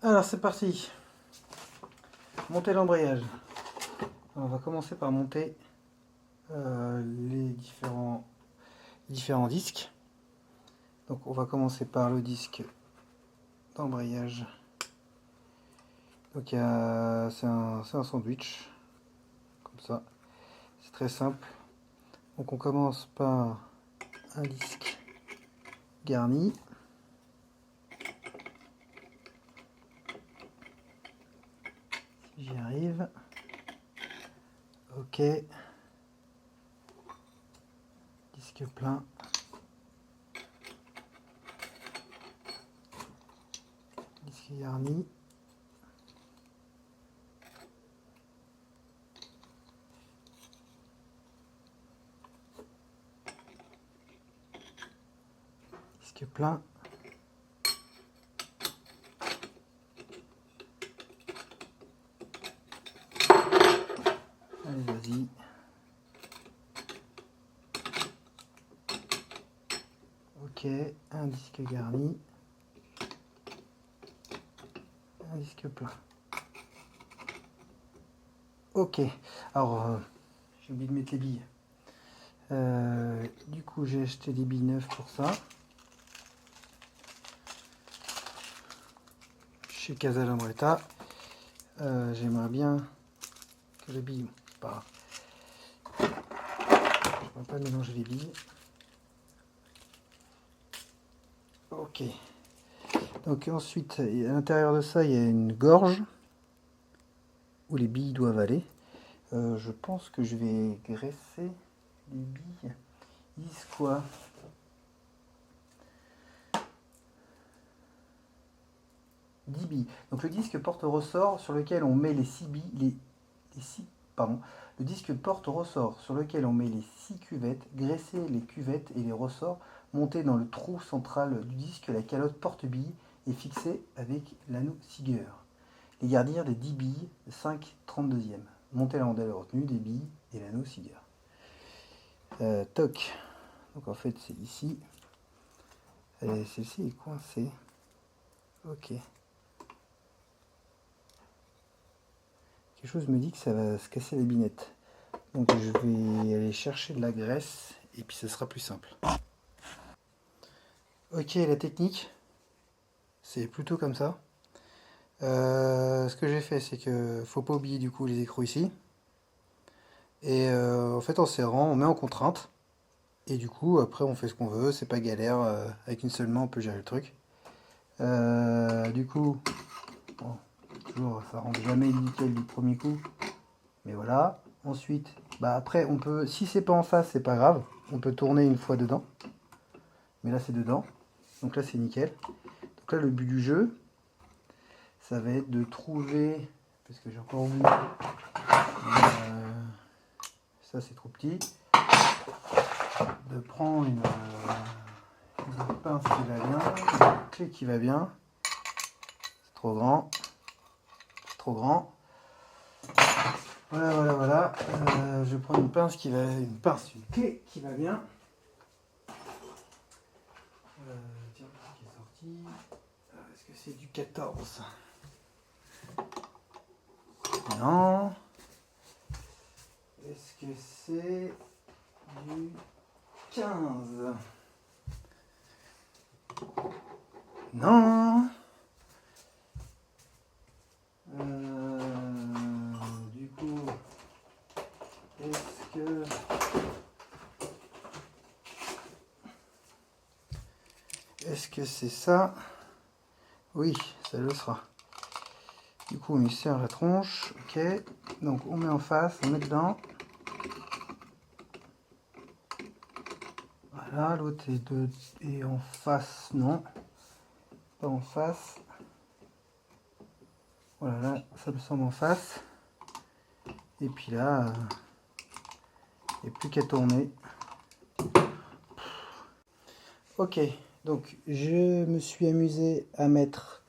Alors c'est parti. Monter l'embrayage. On va commencer par monter les différents disques. Donc on va commencer par le disque d'embrayage. Donc c'est un sandwich, comme ça. C'est très simple. Donc on commence par un disque garni. Si j'y arrive. Ok. Disque plein. Disque garni. Disque plein. Allez, vas-y. Ok, un disque garni. Un disque plein. Ok, alors j'ai oublié de mettre les billes. Du coup, j'ai acheté des billes neuves pour ça. Chez Casa Lambretta. J'aimerais bien que les billes. Pas. Je ne vais pas mélanger les billes. Ok. Donc ensuite, à l'intérieur de ça, il y a une gorge où les billes doivent aller. Je pense que je vais graisser les billes. Ils disent quoi? 10 billes. Donc le disque porte-ressort sur lequel on met les 6 billes, le disque porte-ressort sur lequel on met les 6 cuvettes, graisser les cuvettes et les ressorts, monter dans le trou central du disque la calotte porte-billes et fixer avec l'anneau Siger. Les garnir des 10 billes, 5/32e. Monter la rondelle retenue des billes et l'anneau Siger. Toc. Donc en fait c'est ici. Celle-ci est coincée. Ok. Quelque chose me dit que ça va se casser la binette. Donc je vais aller chercher de la graisse et puis ce sera plus simple. Ok, la technique, c'est plutôt comme ça. Ce que j'ai fait, c'est que faut pas oublier du coup les écrous ici. Et en fait en serrant, on met en contrainte. Et du coup après on fait ce qu'on veut, c'est pas galère, avec une seule main on peut gérer le truc. Du coup, bon, toujours ça rend jamais nickel du premier coup. Mais voilà. Ensuite, après on peut, si c'est pas en face, c'est pas grave. On peut tourner une fois dedans. Mais là c'est dedans. Donc là c'est nickel. Donc là le but du jeu, ça va être de trouver, parce que j'ai encore vu, ça c'est trop petit, de prendre une pince qui va bien, une clé qui va bien, c'est trop grand, c'est trop grand. Voilà. Je prends une pince qui va, une clé qui va bien. Tiens, qui est sorti. Est-ce que c'est du 14? Non. Est-ce que c'est du 15? Non. Du coup, est-ce que c'est ça? Oui, ça le sera. Du coup, on lui serre la tronche. Ok. Donc, on met en face, on met dedans. Voilà, l'autre est en face. Non, pas en face. Voilà, là, ça me semble en face. Et puis là, il n'y a plus qu'à tourner. Ok, donc je me suis amusé à mettre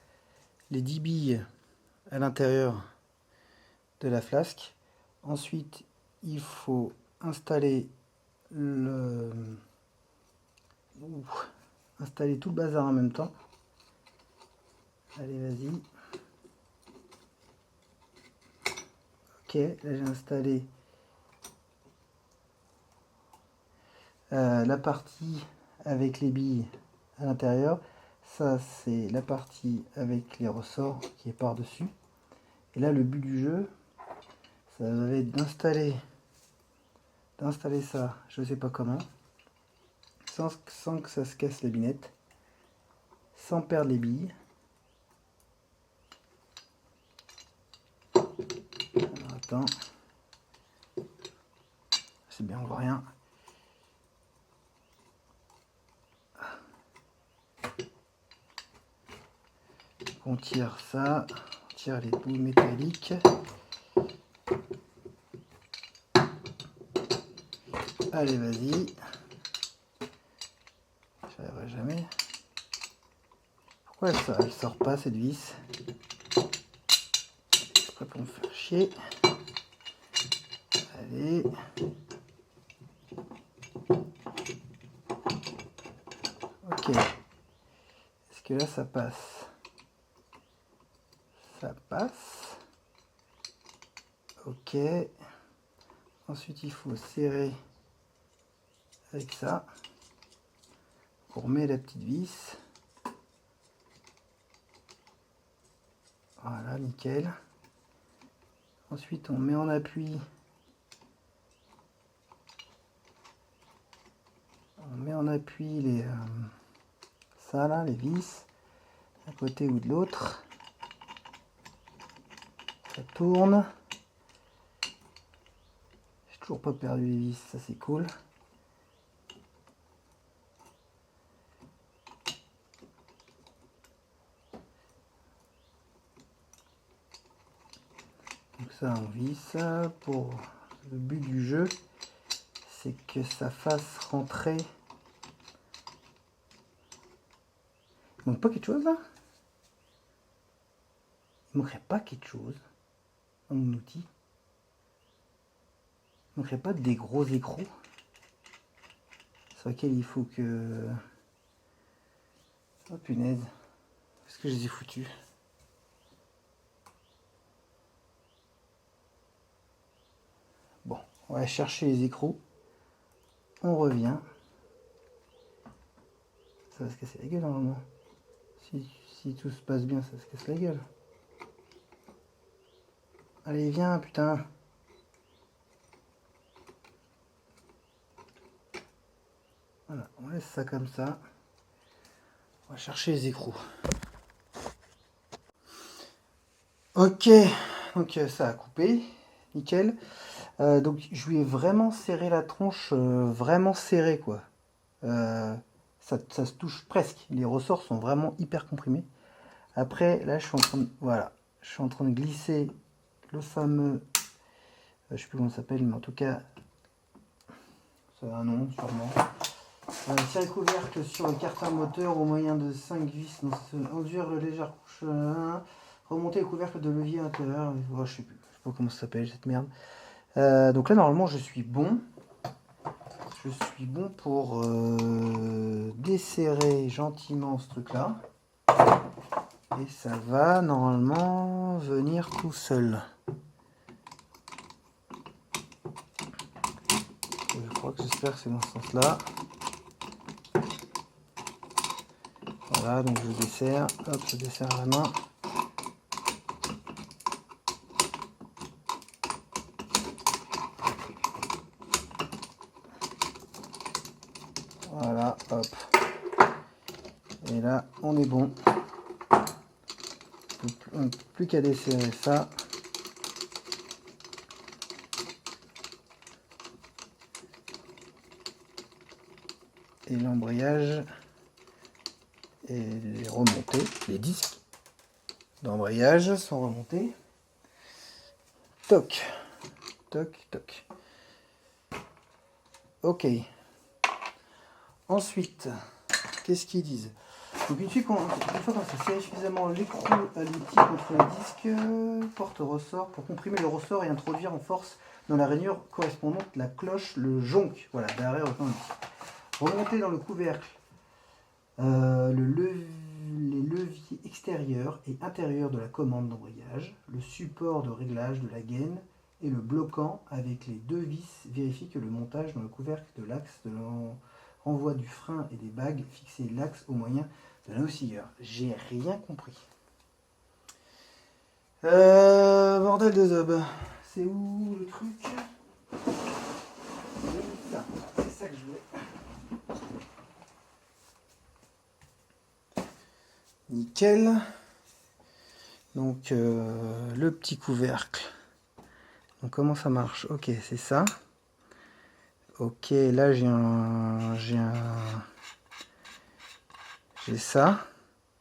les 10 billes à l'intérieur de la flasque. Ensuite, il faut installer installer tout le bazar en même temps. Allez, vas-y. Ok, là j'ai installé la partie avec les billes à l'intérieur. Ça c'est la partie avec les ressorts qui est par dessus. Et là le but du jeu, ça va être d'installer ça, je sais pas comment, sans que ça se casse la binette, sans perdre les billes. Alors, attends, c'est bien, on voit rien. On tire ça, on tire les bouts métalliques. Allez, vas-y. J'y arriverai jamais. Pourquoi elle sort pas cette vis? C'est prêt pour me faire chier. Allez. Ok. Est-ce que là ça passe? Ça passe. Ok. Ensuite il faut serrer avec ça. On remet la petite vis. Voilà, nickel. Ensuite on met en appui. On met en appui les ça là, les vis, d'un côté ou de l'autre. Ça tourne. J'ai toujours pas perdu les vis, ça c'est cool. Donc ça on visse. Pour le but du jeu, c'est que ça fasse rentrer. Il manque pas quelque chose là? Il manquerait pas quelque chose dans mon outil? Il manquerait pas des gros écrous sur lesquels il faut que... Oh punaise, est-ce que je les ai foutus? Bon, on va chercher les écrous. On revient. Ça va se casser la gueule normalement. Si tout se passe bien, ça se casse la gueule. Allez, viens, putain. Voilà, on laisse ça comme ça. On va chercher les écrous. Ok, donc ça a coupé. Nickel. Donc je lui ai vraiment serré la tronche, vraiment serré quoi. Ça se touche presque. Les ressorts sont vraiment hyper comprimés. Après, là, je suis en train de, voilà, je suis en train de glisser le fameux, je sais plus comment ça s'appelle, mais en tout cas, ça a un nom sûrement. Tirer couvercle sur le carter moteur au moyen de 5 vis. Enduire le léger couche. Remonter le couvercle de levier intérieur. Oh, je sais pas comment ça s'appelle cette merde. Donc là, normalement, je suis bon. Je suis bon pour desserrer gentiment ce truc-là. Et ça va normalement venir tout seul. Je crois que j'espère que c'est dans ce sens-là. Voilà, donc je desserre. Hop, je desserre à la main. Voilà, hop. Et là, on est bon. Plus qu'à desserrer ça. Et l'embrayage est remonté. Les disques d'embrayage sont remontés. Toc, toc, toc. Ok. Ensuite, qu'est-ce qu'ils disent? Donc une fois qu'on s'est serré suffisamment l'écrou à l'outil contre le disque, porte-ressort pour comprimer le ressort et introduire en force dans la rainure correspondante la cloche, le jonc, voilà, d'arrêt au temps. Remonter dans le couvercle les leviers extérieurs et intérieurs de la commande d'embrayage, le support de réglage de la gaine et le bloquant avec les deux vis vérifie que le montage dans le couvercle de l'axe de renvoi du frein et des bagues fixer l'axe au moyen de l'oscilleur. J'ai rien compris. Bordel de zob. C'est où le truc? C'est ça que je voulais. Nickel. Donc le petit couvercle. Donc comment ça marche? Ok, c'est ça. Ok, là j'ai ça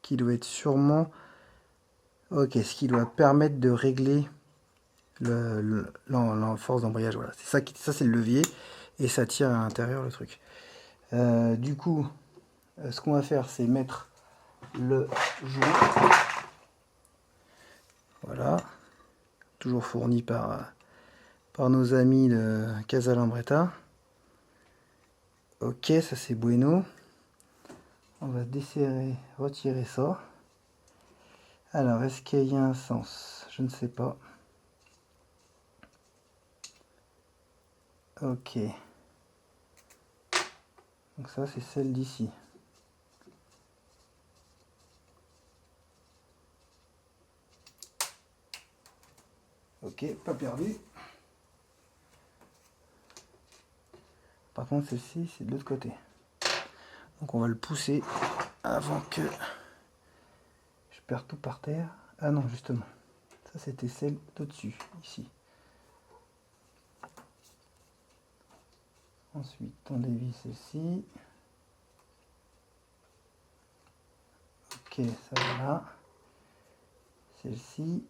qui doit être sûrement. Ok, ce qui doit permettre de régler la force d'embrayage. Voilà, c'est ça ça c'est le levier et ça tire à l'intérieur le truc. Du coup, ce qu'on va faire, c'est mettre le joint. Voilà, toujours fourni par nos amis de Casa Lambretta. Ok, ça c'est bueno. On va desserrer, retirer ça. Alors, est-ce qu'il y a un sens? Je ne sais pas. Ok. Donc ça, c'est celle d'ici. Ok, pas perdu. Par contre, celle-ci, c'est de l'autre côté. Donc on va le pousser avant que je perde tout par terre. Ah non, justement. Ça, c'était celle d'au-dessus, ici. Ensuite, on dévie celle-ci. Ok, ça va là. Celle-ci.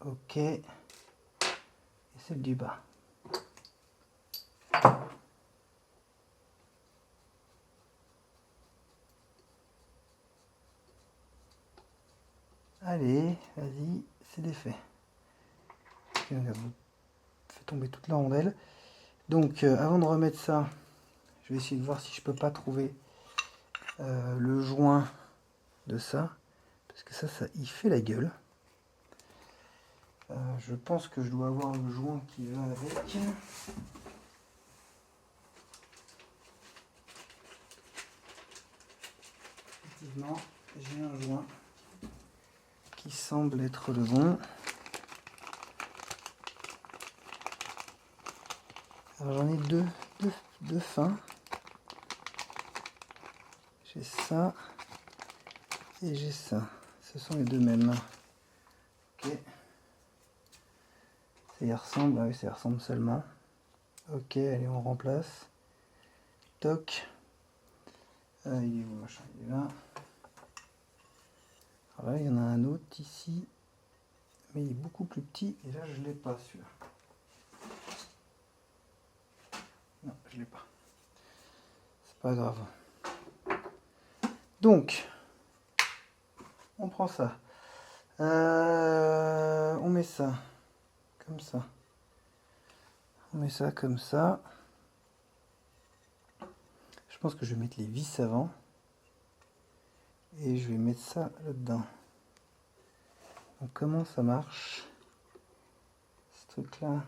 Ok. Et celle du bas. Allez, vas-y, c'est défait. On a fait tomber toute la rondelle. Donc, avant de remettre ça, je vais essayer de voir si je peux pas trouver le joint de ça. Parce que ça il fait la gueule. Je pense que je dois avoir le joint qui va avec. Effectivement, j'ai un joint qui semble être le bon. Alors j'en ai deux fins. J'ai ça et j'ai ça. Ce sont les deux mêmes. Ok. Ça y ressemble, ah oui, ça y ressemble seulement. Ok, allez, on remplace. Toc. Ah, il est où, machin, il est là. Alors là, il y en a un autre ici. Mais il est beaucoup plus petit. Et là, je ne l'ai pas, celui-là. Non, je ne l'ai pas. C'est pas grave. Donc, on prend ça. On met ça. Comme ça. On met ça comme ça. Je pense que je vais mettre les vis avant. Et je vais mettre ça là-dedans. Donc comment ça marche? Ce truc-là.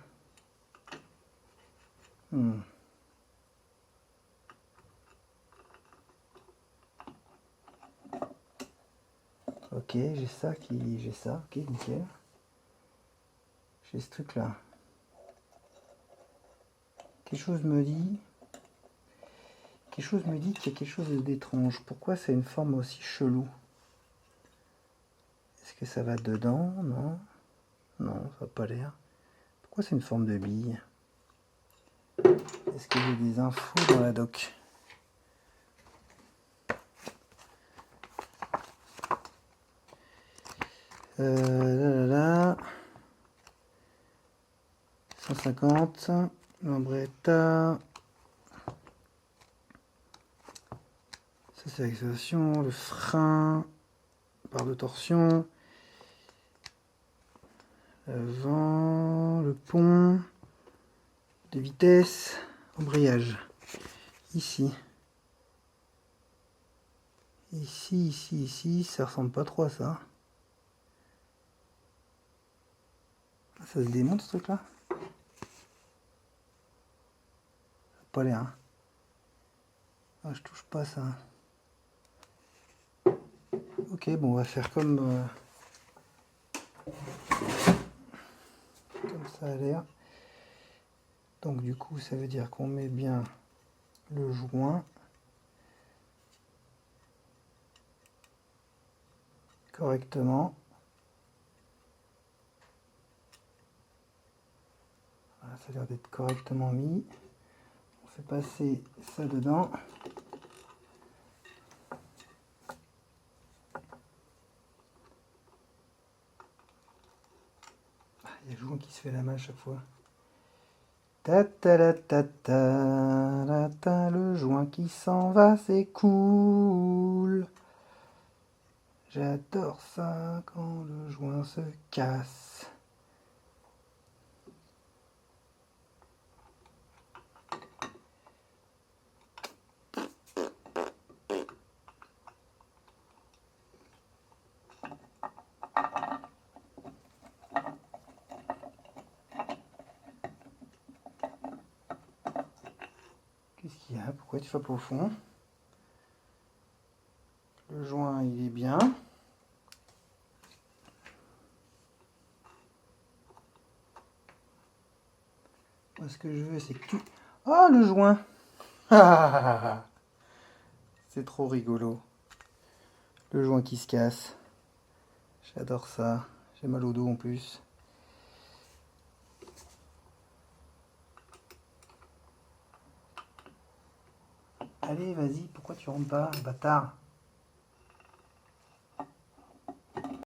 Ok, j'ai ça, ok, nickel. J'ai ce truc-là. Quelque chose me dit qu'il y a quelque chose d'étrange. Pourquoi c'est une forme aussi chelou? Est-ce que ça va dedans? Non. Non, ça n'a pas l'air. Pourquoi c'est une forme de bille? Est-ce que j'ai des infos dans la doc? Là. 150. Lambretta. Ça c'est l'accélération. Le frein. Barre de torsion. Le vent. Le pont. De vitesse. Embrayage. Ici. Ici, ça ressemble pas trop à ça. Ça se démonte ce truc là? Ça a pas l'air, hein. Ah, je touche pas ça. Ok, bon, on va faire comme ça a l'air. Donc du coup, ça veut dire qu'on met bien le joint correctement. Voilà, ça a l'air d'être correctement mis. On fait passer ça dedans. Il y a le joint qui se fait la main à chaque fois. Ta ta ta ta ta ta, le joint qui s'en va, c'est cool. J'adore ça quand le joint se casse. Qu'est-ce qu'il y a? Pourquoi tu vas pas au fond? Le joint, il est bien. Moi, ce que je veux, c'est que tu... Oh, le joint! C'est trop rigolo. Le joint qui se casse. J'adore ça. J'ai mal au dos en plus. Allez, vas-y, pourquoi tu rentres pas, bâtard?